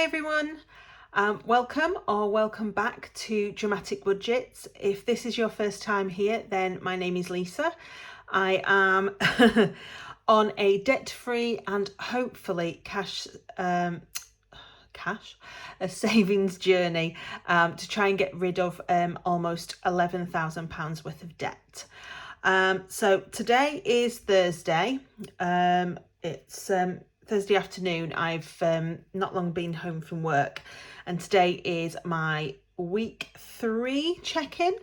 Hi everyone, welcome back to Dramatic Budgets. If this is your first time here, then my name is Lisa. I am on a debt-free and hopefully a savings journey to try and get rid of almost £11,000 worth of debt. So today is Thursday. It's Thursday afternoon. I've not long been home from work, and today is my week 3 check-in,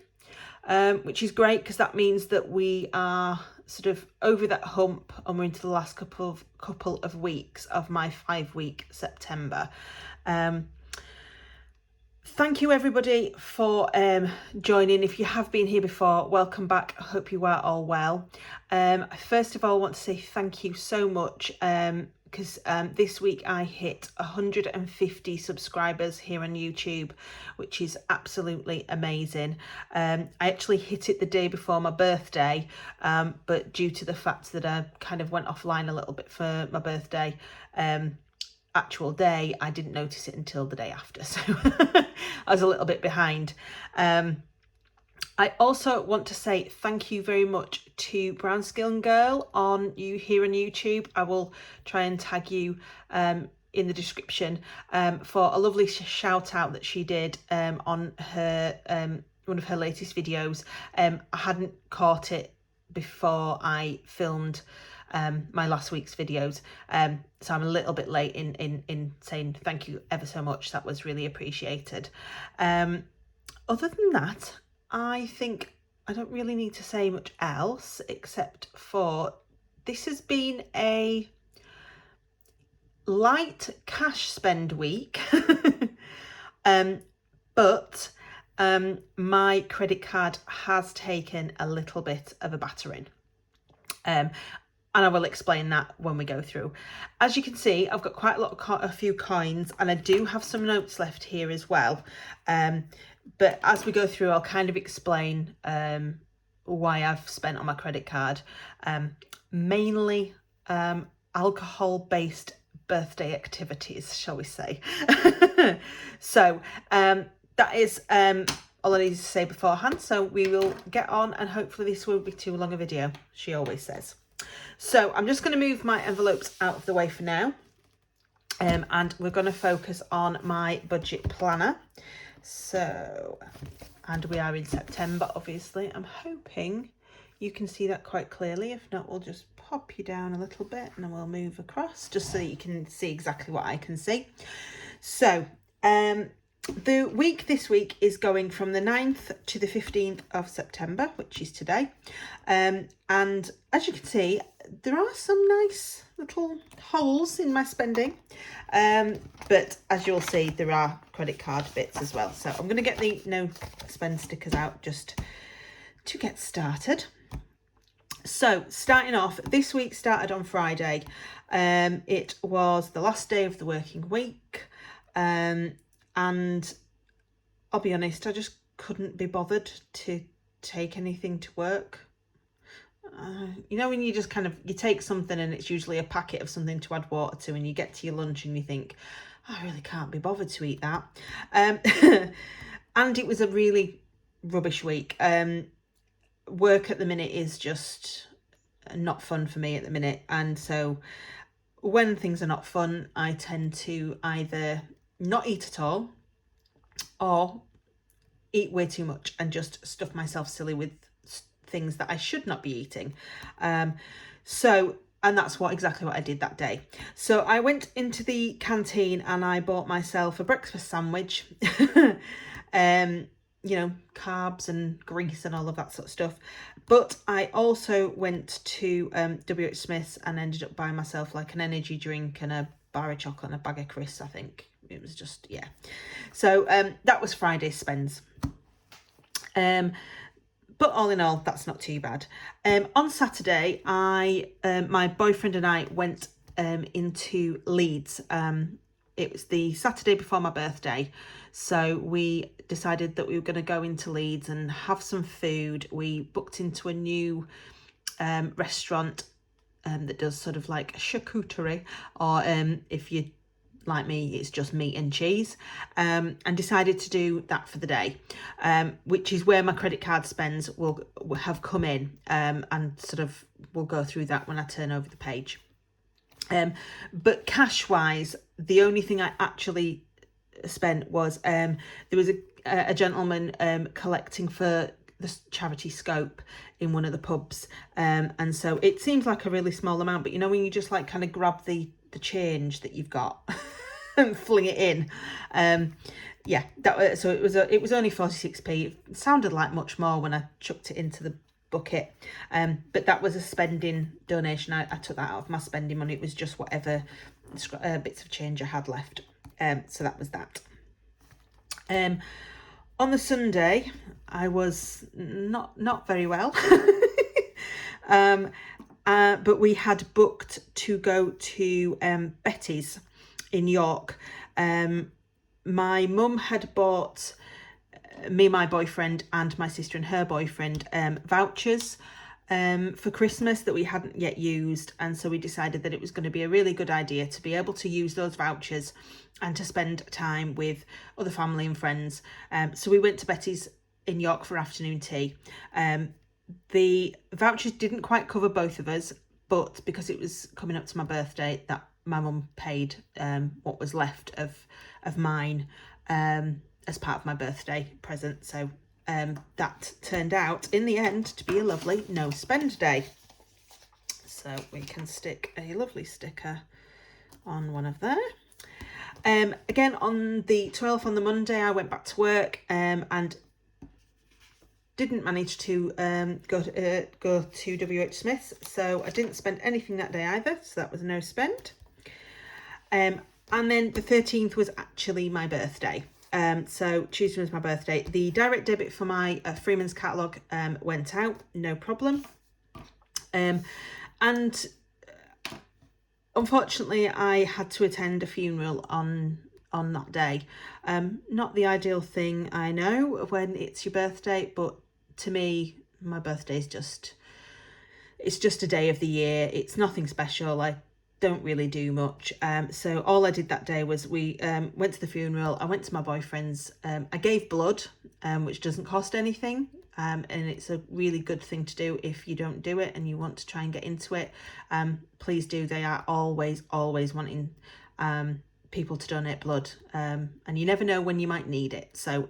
which is great because that means that we are sort of over that hump and we're into the last couple of weeks of my 5-week September. Thank you everybody for joining. If you have been here before, welcome back. I hope you are all well. First of all, I want to say thank you so much because this week I hit 150 subscribers here on YouTube, which is absolutely amazing. I actually hit it the day before my birthday, but due to the fact that I kind of went offline a little bit for my birthday, actual day, I didn't notice it until the day after, so I was a little bit behind. I also want to say thank you very much to Brown Skin Girl here on YouTube. I will try and tag you in the description for a lovely shout out that she did on her one of her latest videos. I hadn't caught it before I filmed my last week's videos, so I'm a little bit late in saying thank you ever so much. That was really appreciated. Other than that, I think I don't really need to say much else except for this has been a light cash spend week, but my credit card has taken a little bit of a battering. And I will explain that when we go through. As you can see, I've got quite a few coins, and I do have some notes left here as well. But as we go through, I'll kind of explain why I've spent on my credit card. Mainly alcohol-based birthday activities, shall we say. So that is all I need to say beforehand. So we will get on, and hopefully this won't be too long a video, she always says. So I'm just going to move my envelopes out of the way for now, and we're going to focus on my budget planner. So, and we are in September, obviously. I'm hoping you can see that quite clearly. If not, we'll just pop you down a little bit and then we'll move across just so that you can see exactly what I can see. So, the week this week is going from the 9th to the 15th of September, which is today. And as you can see, there are some nice little holes in my spending. But as you'll see, there are credit card bits as well. So I'm going to get the no spend stickers out just to get started. So starting off, this week started on Friday. It was the last day of the working week. And I'll be honest, I just couldn't be bothered to take anything to work. You know, when you just you take something and it's usually a packet of something to add water to, and you get to your lunch and you think, I really can't be bothered to eat that. And it was a really rubbish week. Work at the minute is just not fun for me at the minute. And so when things are not fun, I tend to either not eat at all or eat way too much and just stuff myself silly with things that I should not be eating. And that's exactly what I did that day. So I went into the canteen and I bought myself a breakfast sandwich. You know, carbs and grease and all of that sort of stuff. But I also went to WH Smith's and ended up buying myself like an energy drink and a bar of chocolate and a bag of crisps, I think. It was just, yeah. So that was Friday's spends. But all in all, that's not too bad. On Saturday, my boyfriend and I went into Leeds. It was the Saturday before my birthday. So we decided that we were going to go into Leeds and have some food. We booked into a new restaurant that does sort of like charcuterie, or if you like me, it's just meat and cheese, and decided to do that for the day, which is where my credit card spends will have come in, and sort of we'll go through that when I turn over the page. But cash wise, the only thing I actually spent was there was a gentleman collecting for the charity Scope in one of the pubs, and so it seems like a really small amount, but you know when you just like kind of grab the change that you've got and fling it in, yeah, that so it was only 46p. It sounded like much more when I chucked it into the bucket, but that was a spending donation. I took that out of my spending money. It was just whatever bits of change I had left, so that was that. On the Sunday, I was not very well, but we had booked to go to Betty's in York. My mum had bought me, my boyfriend, and my sister and her boyfriend vouchers for Christmas that we hadn't yet used, and so we decided that it was going to be a really good idea to be able to use those vouchers and to spend time with other family and friends. So we went to Betty's in York for afternoon tea. The vouchers didn't quite cover both of us, but because it was coming up to my birthday, that my mum paid what was left of mine as part of my birthday present. So that turned out in the end to be a lovely no spend day. So we can stick a lovely sticker on one of there. Again, on the 12th, on the Monday, I went back to work and didn't manage to go to WH Smith's, so I didn't spend anything that day either, so that was no spend. And then the 13th was actually my birthday. So Tuesday was my birthday. The direct debit for my Freeman's catalogue went out, no problem. And unfortunately, I had to attend a funeral on that day. Not the ideal thing, I know, when it's your birthday, but to me, my birthday is it's just a day of the year. It's nothing special. I don't really do much. So all I did that day was we went to the funeral. I went to my boyfriend's. I gave blood, which doesn't cost anything. And it's a really good thing to do if you don't do it and you want to try and get into it. Please do. They are always wanting people to donate blood, and you never know when you might need it. So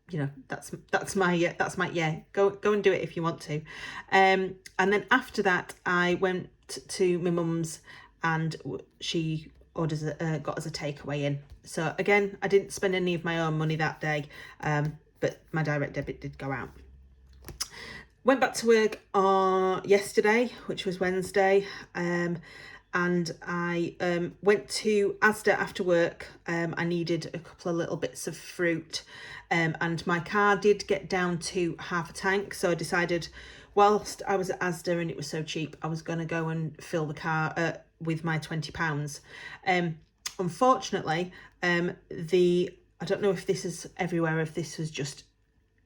you know, that's my yeah. Go and do it if you want to. And then after that, I went to my mum's, and she got us a takeaway in. So again, I didn't spend any of my own money that day, but my direct debit did go out. Went back to work yesterday, which was Wednesday, and I went to Asda after work. I needed a couple of little bits of fruit, and my car did get down to half a tank, so I decided whilst I was at Asda and it was so cheap, I was going to go and fill the car with my £20. Unfortunately, I don't know if this is everywhere, if this was just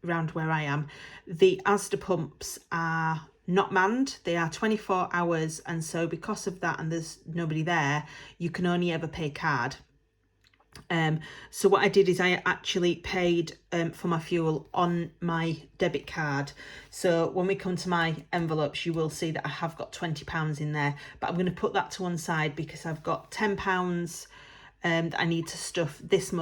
around where I am, the Asda pumps are not manned. They are 24 hours, and so because of that and there's nobody there, you can only ever pay card. So what I did is I actually paid for my fuel on my debit card. So when we come to my envelopes, you will see that I have got £20 in there, but I'm going to put that to one side because I've got £10 that I need to stuff this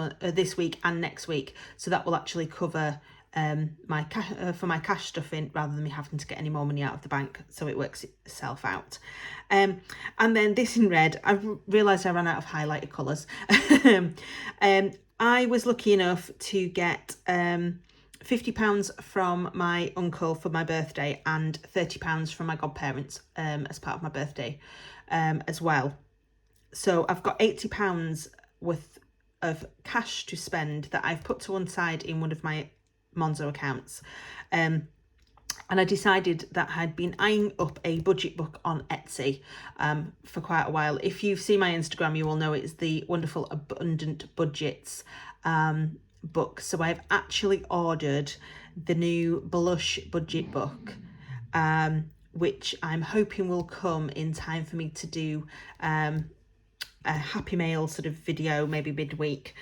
week and next week. So that will actually cover my cash stuffing rather than me having to get any more money out of the bank, so it works itself out. And then this in red, I realised I ran out of highlighter colours. I was lucky enough to get £50 from my uncle for my birthday and £30 from my godparents as part of my birthday as well. So I've got £80 worth of cash to spend that I've put to one side in one of my Monzo accounts, and I decided that I'd been eyeing up a budget book on Etsy for quite a while. If you've seen my Instagram, you will know it's the wonderful Abundant Budgets book. So I've actually ordered the new blush budget book, which I'm hoping will come in time for me to do a Happy Mail sort of video, maybe midweek.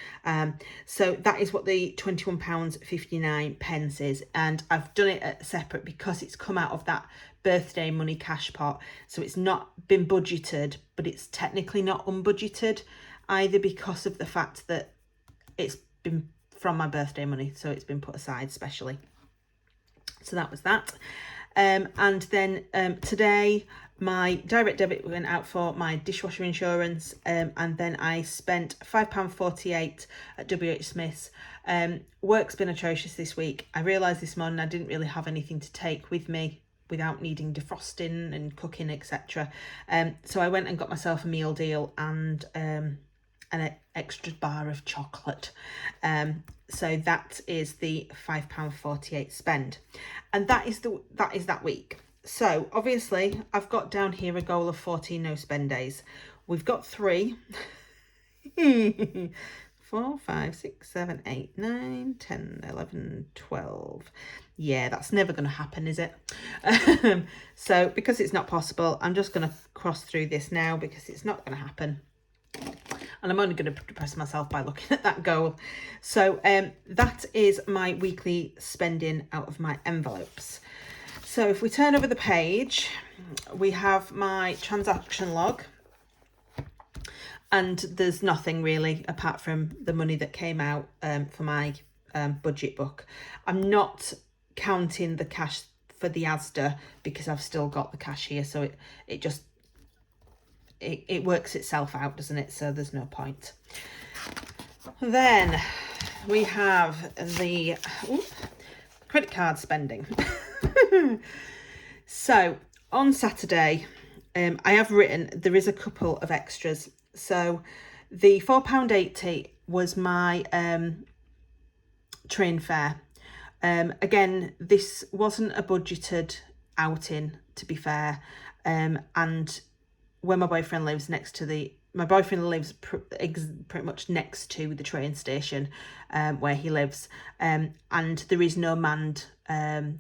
So that is what the £21.59 is, and I've done it separate because it's come out of that birthday money cash pot. So it's not been budgeted, but it's technically not unbudgeted either, because of the fact that it's been from my birthday money, so it's been put aside specially. So that was that. And then today my direct debit went out for my dishwasher insurance, and then I spent £5.48 at WH Smith's. Work's been atrocious this week. I realised this morning I didn't really have anything to take with me without needing defrosting and cooking, etc. So I went and got myself a meal deal and an extra bar of chocolate. So that is the £5.48 spend, and that is that week. So obviously I've got down here a goal of 14 no spend days. We've got 3. 4, 5, 6, 7, 8, 9, 10, 11, 12. Yeah, that's never going to happen, is it? So because it's not possible, I'm just going to cross through this now, because it's not going to happen. And I'm only going to depress myself by looking at that goal. So that is my weekly spending out of my envelopes. So if we turn over the page, we have my transaction log. And there's nothing really apart from the money that came out for my budget book. I'm not counting the cash for the Asda because I've still got the cash here. So it just works itself out, doesn't it? So there's no point. Then we have the credit card spending. So on Saturday, I have written, there is a couple of extras. So the £4.80 was my train fare. Again, this wasn't a budgeted outing, to be fair. And where my boyfriend lives my boyfriend lives pretty much next to the train station where he lives, and there is no manned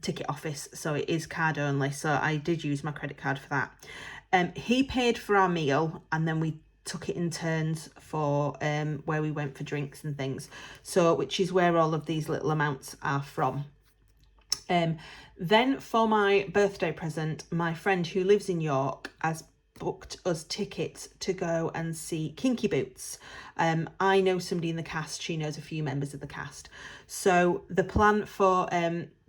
ticket office, so it is card only. So I did use my credit card for that. He paid for our meal, and then we took it in turns for where we went for drinks and things, so which is where all of these little amounts are from. Then for my birthday present, my friend who lives in York has booked us tickets to go and see Kinky Boots. I know somebody in the cast, she knows a few members of the cast. So the plan for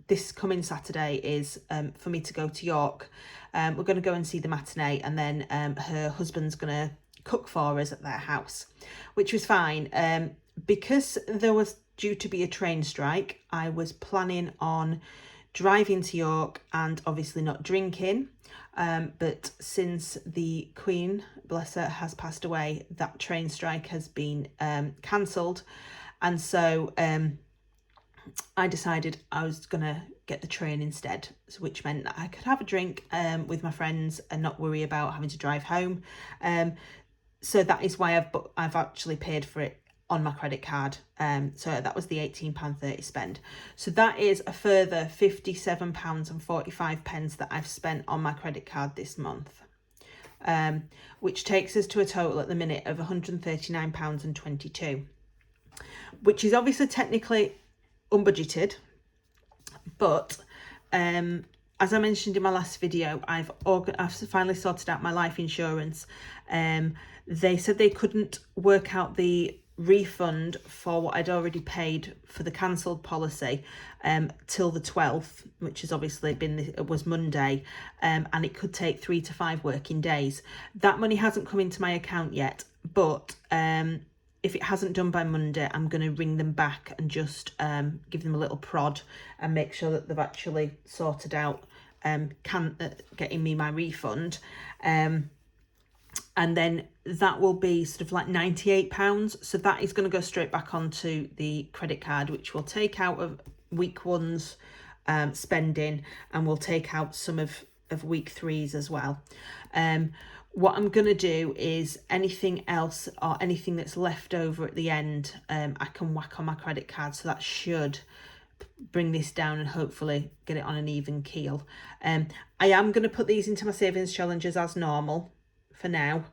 this coming Saturday is for me to go to York. We're going to go and see the matinee, and then her husband's going to cook for us at their house, which was fine. Because there was due to be a train strike, I was planning on driving to York and obviously not drinking. But since the Queen, bless her, has passed away, that train strike has been cancelled. And so I decided I was going to get the train instead, which meant that I could have a drink with my friends and not worry about having to drive home. So that is why I've actually paid for it on my credit card. So that was the £18.30 spend. So that is a further £57.45 that I've spent on my credit card this month, which takes us to a total at the minute of £139.22, which is obviously technically unbudgeted, but as I mentioned in my last video, I've finally sorted out my life insurance. They said they couldn't work out the refund for what I'd already paid for the cancelled policy till the 12th, which has obviously was Monday, and it could take 3 to 5 working days. That money hasn't come into my account yet, but if it hasn't done by Monday, I'm going to ring them back and just give them a little prod and make sure that they've actually sorted out getting me my refund. And then that will be sort of like £98. So that is going to go straight back onto the credit card, which will take out of week one's spending, and we'll take out some of week three's as well. What I'm going to do is anything else or anything that's left over at the end, I can whack on my credit card. So that should bring this down and hopefully get it on an even keel. I am going to put these into my savings challenges as normal for now,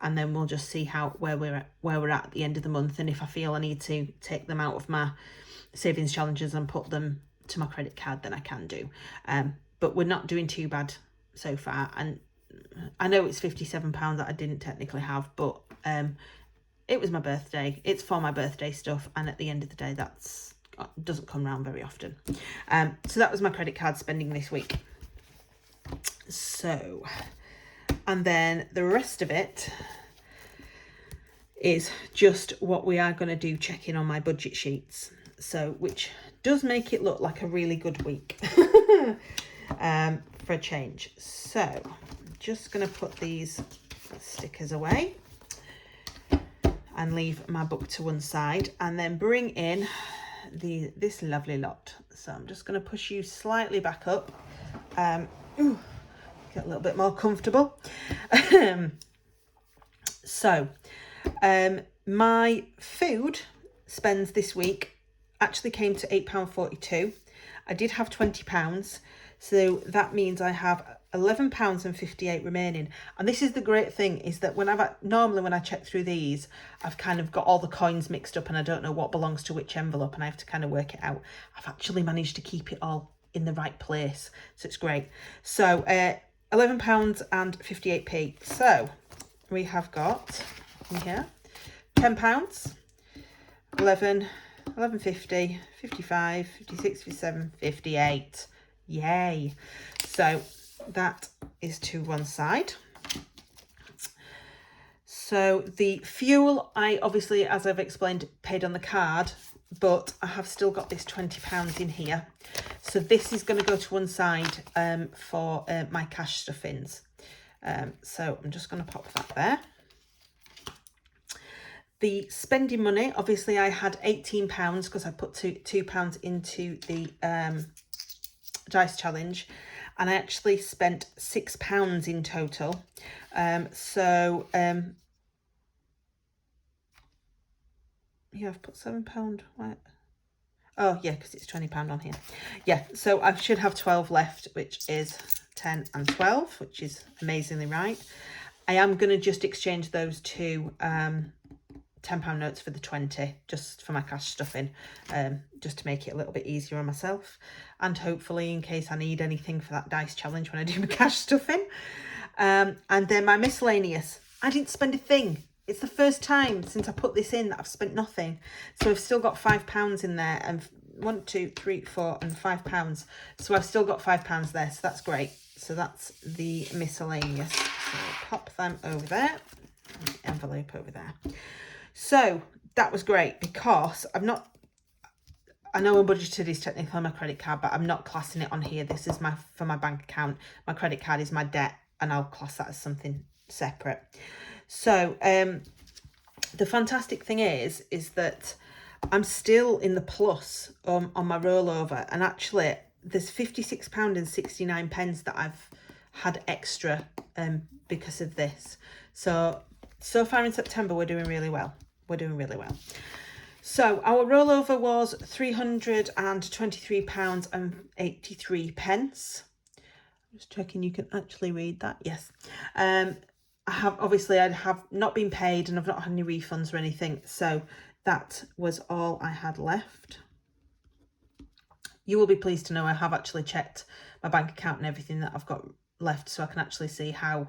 and then we'll just see where we're at the end of the month, and if I feel I need to take them out of my savings challenges and put them to my credit card, then I can do. But we're not doing too bad so far, and I know it's £57 that I didn't technically have, but it was my birthday. It's for my birthday stuff, and at the end of the day, doesn't come around very often. So that was my credit card spending this week. So, and then the rest of it is just what we are going to do, checking on my budget sheets. So, which does make it look like a really good week for a change. So, I'm just going to put these stickers away and leave my book to one side, and then bring in this lovely lot. So I'm just going to push you slightly back up, get a little bit more comfortable. So my food spends this week actually came to £8.42. I did have £20, so that means I have £11.58 remaining. And this is the great thing, is that normally when I check through these, I've kind of got all the coins mixed up and I don't know what belongs to which envelope, and I have to kind of work it out. I've actually managed to keep it all in the right place, so it's great. So £11.58. So we have got in here £10, 11, 11.50, 55, 56, 57, 58. Yay. So that is to one side. So the fuel, I obviously, as I've explained, paid on the card, but I have still got this £20 in here. So this is going to go to one side for my cash stuffings. So I'm just going to pop that there. The spending money, obviously I had £18 because I put £2 into the dice challenge, and I actually spent £6 in total. Yeah, I've put £7. Right. Oh yeah, because it's £20 on here. Yeah, so I should have 12 left, which is 10 and 12, which is amazingly right. I am going to just exchange those two £10 notes for the 20, just for my cash stuffing, just to make it a little bit easier on myself, and hopefully in case I need anything for that dice challenge when I do my cash stuffing. And then my miscellaneous, I didn't spend a thing. It's the first time since I put this in that I've spent nothing. So I've still got £5 in there, and 1, 2, 3, 4 and £5. So I've still got £5 there, so that's great. So that's the miscellaneous. So I'll pop them over there, and the envelope over there. So that was great, because I know unbudgeted is technically on my credit card, but I'm not classing it on here. This is for my bank account. My credit card is my debt, and I'll class that as something separate. So the fantastic thing is that I'm still in the plus on my rollover, and actually there's £56.69 that I've had extra because of this. So far in September we're doing really well. So our rollover was £323.83. Just checking you can actually read that. Yes. I have not been paid, and I've not had any refunds or anything. So that was all I had left. You will be pleased to know I have actually checked my bank account and everything that I've got left, so I can actually see how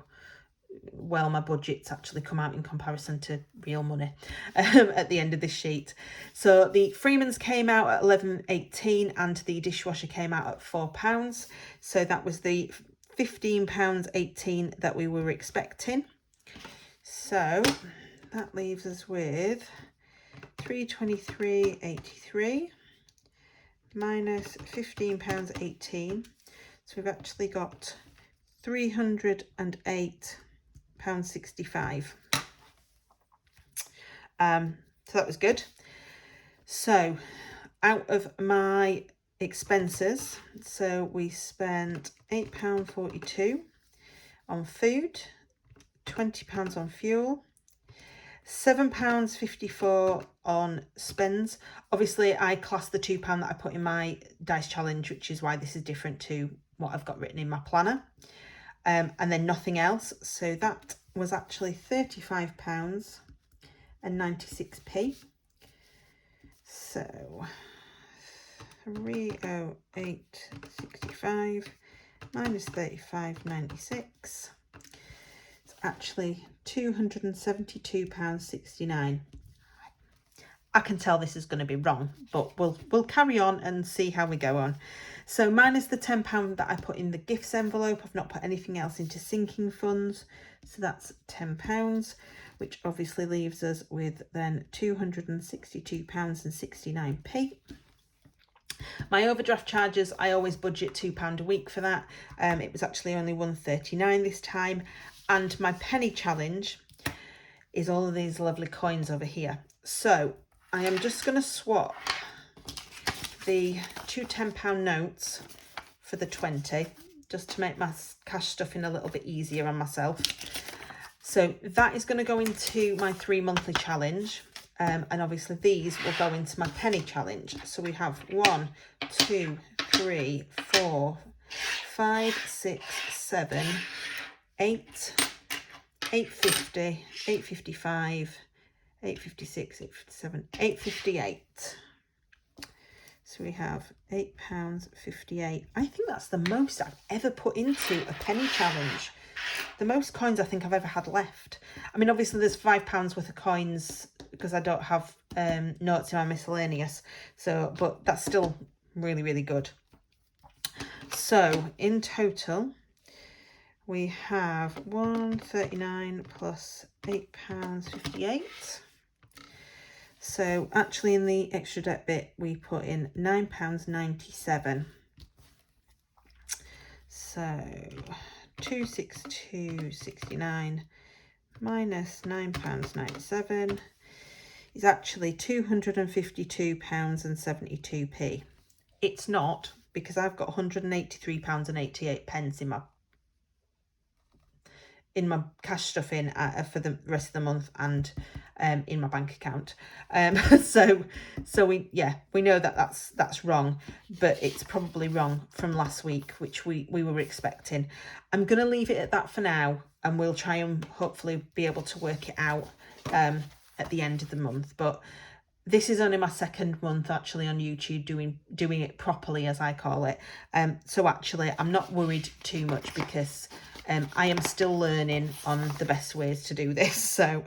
well my budget's actually come out in comparison to real money at the end of this sheet. So the Freeman's came out at 11.18 and the dishwasher came out at £4. So that was the £15.18 that we were expecting. So that leaves us with £323.83 minus £15.18. So we've actually got £308.65. So that was good. So out of my expenses, so we spent £8.42 on food, £20 on fuel, £7.54 on spends. Obviously I class the £2 that I put in my dice challenge, which is why this is different to what I've got written in my planner. And then nothing else. So that was actually £35.96. So 308.65 minus 35.96. It's actually £272.69. I can tell this is going to be wrong, but we'll carry on and see how we go on. So minus the £10 that I put in the gifts envelope, I've not put anything else into sinking funds. So that's £10, which obviously leaves us with then £262.69. My overdraft charges, I always budget £2 a week for that. It was actually only £1.39 this time. And my penny challenge is all of these lovely coins over here. So I am just going to swap the two £10 notes for the 20, just to make my cash stuffing a little bit easier on myself. So that is going to go into my 3 monthly challenge. And obviously these will go into my penny challenge. So we have 1, 2, 3, 4, 5, 6, 7, 8, 8.50, 8.55, 8.56, 8.57, 8.58. So we have £8.58. I think that's the most I've ever put into a penny challenge. The most coins I think I've ever had left. I mean, obviously there's £5 worth of coins because I don't have notes in my miscellaneous. So, but that's still really, really good. So in total, we have £139 plus £8.58. So actually in the extra debt bit, we put in £9.97. So 262.69 minus £9.97 is actually £252.72. It's not, because I've got £183.88 in my cash stuff in for the rest of the month and in my bank account. So we know that that's wrong, but it's probably wrong from last week, which we were expecting. I'm going to leave it at that for now, and we'll try and hopefully be able to work it out at the end of the month. But this is only my second month actually on YouTube doing it properly, as I call it. So actually I'm not worried too much, because I am still learning on the best ways to do this. So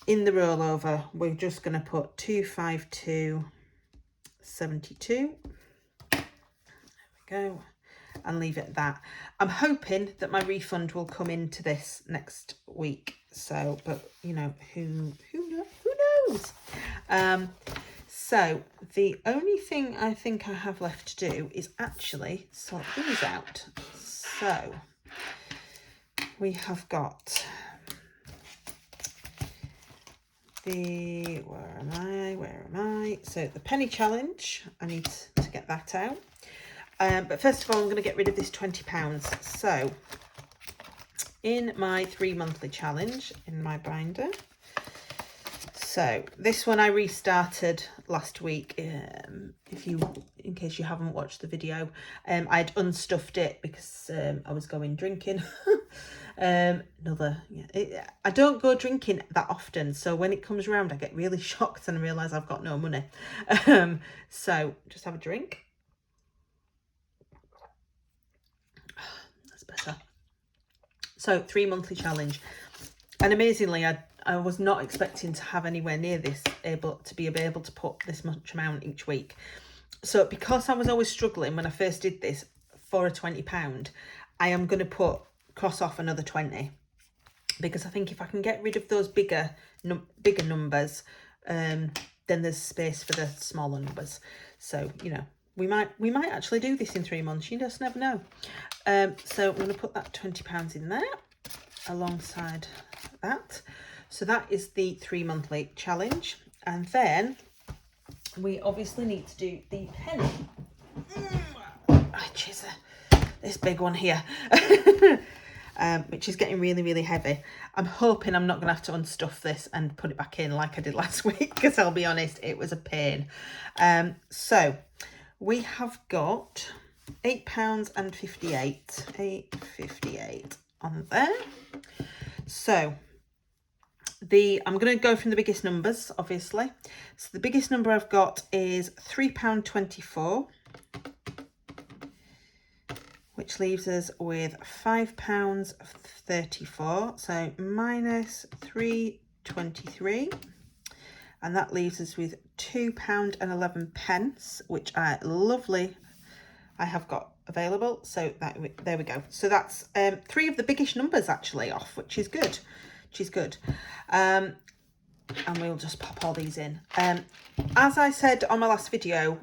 in the rollover, we're just going to put 252.72. There we go. And leave it at that. I'm hoping that my refund will come into this next week. So, but you know, who knows? So the only thing I think I have left to do is actually sort these out. So we have got the, where am I? So the penny challenge, I need to get that out. But first of all, I'm going to get rid of this £20. So in my 3 monthly challenge, in my binder. So this one I restarted last week. In case you haven't watched the video, I'd unstuffed it because I was going drinking. I don't go drinking that often, so when it comes around I get really shocked and realise I've got no money. So just have a drink. That's better. So 3 monthly challenge, and amazingly I was not expecting to have anywhere near this, able to put this much amount each week. So because I was always struggling when I first did this for a £20, I am going to cross off another 20, because I think if I can get rid of those bigger numbers, then there's space for the smaller numbers. So, you know, we might actually do this in 3 months. You just never know. So I'm going to put that £20 in there alongside that. So that is the 3 monthly challenge. And then we obviously need to do the penny, which is this big one here, which is getting really, really heavy. I'm hoping I'm not going to have to unstuff this and put it back in like I did last week, because I'll be honest, it was a pain. So we have got £8.58, £8.58 on there. So I'm going to go from the biggest numbers, obviously. So the biggest number I've got is £3.24, which leaves us with £5.34. So minus 3.23, and that leaves us with £2.11, which I have got available. So there we go. So that's 3 of the biggest numbers actually off, which is good. And we'll just pop all these in. As I said on my last video,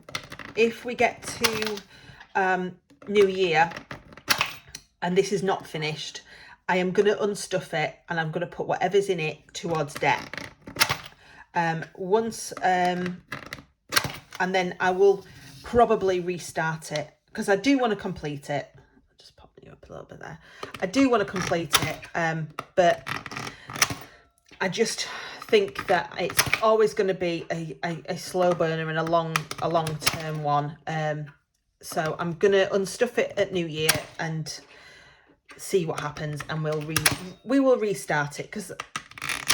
if we get to New Year and this is not finished, I am going to unstuff it and I'm going to put whatever's in it towards debt. And then I will probably restart it because I do want to complete it. I'll just pop you up a little bit there. I do want to complete it, but I just think that it's always going to be a slow burner and a long term one. So I'm going to unstuff it at New Year and see what happens, and we will restart it because,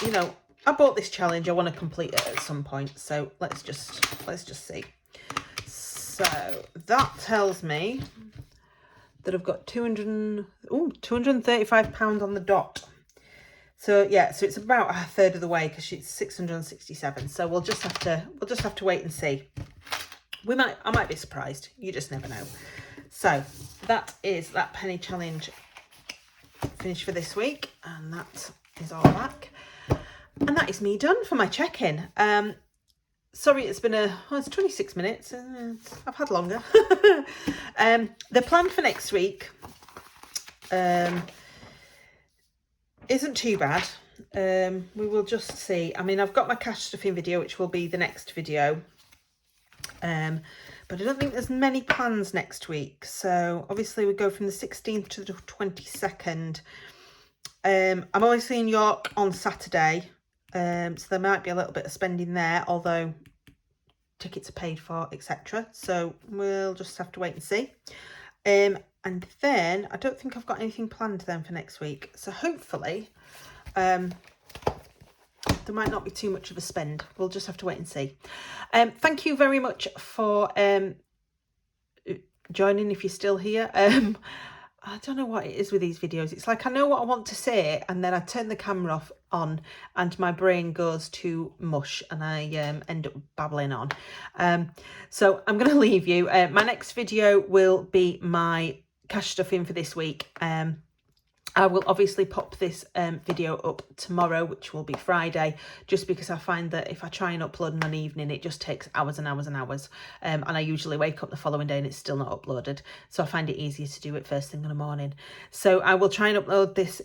you know, I bought this challenge. I want to complete it at some point. So let's just see. So that tells me that I've got £235 on the dot. So yeah, so it's about a third of the way because it's 667. So we'll just have to wait and see. I might be surprised. You just never know. So that is that penny challenge finished for this week, and that is all back. And that is me done for my check-in. Sorry, it's been it's 26 minutes. I've had longer. The plan for next week isn't too bad. We will just see. I mean, I've got my cash stuffing video, which will be the next video. But I don't think there's many plans next week. So obviously we go from the 16th to the 22nd. I'm obviously in York on Saturday. So there might be a little bit of spending there, although tickets are paid for, etc. So we'll just have to wait and see. And then I don't think I've got anything planned then for next week. So hopefully there might not be too much of a spend. We'll just have to wait and see. Thank you very much for joining if you're still here. I don't know what it is with these videos. It's like I know what I want to say and then I turn the camera on and my brain goes to mush and I end up babbling on. So I'm going to leave you. My next video will be my cash stuffing for this week. I will obviously pop this video up tomorrow, which will be Friday, just because I find that if I try and upload in an evening, it just takes hours and hours and hours. And I usually wake up the following day and it's still not uploaded. So I find it easier to do it first thing in the morning. So I will try and upload this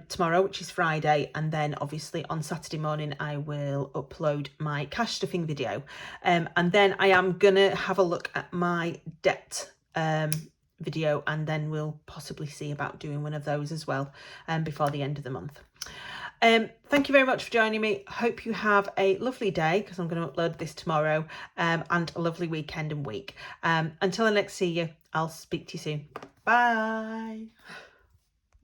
tomorrow, which is Friday. And then obviously on Saturday morning, I will upload my cash stuffing video. And then I am going to have a look at my debt video, and then we'll possibly see about doing one of those as well before the end of the month. Thank you very much for joining me. Hope you have a lovely day, because I'm going to upload this tomorrow, and a lovely weekend and week. Until I next see you, I'll speak to you soon. Bye.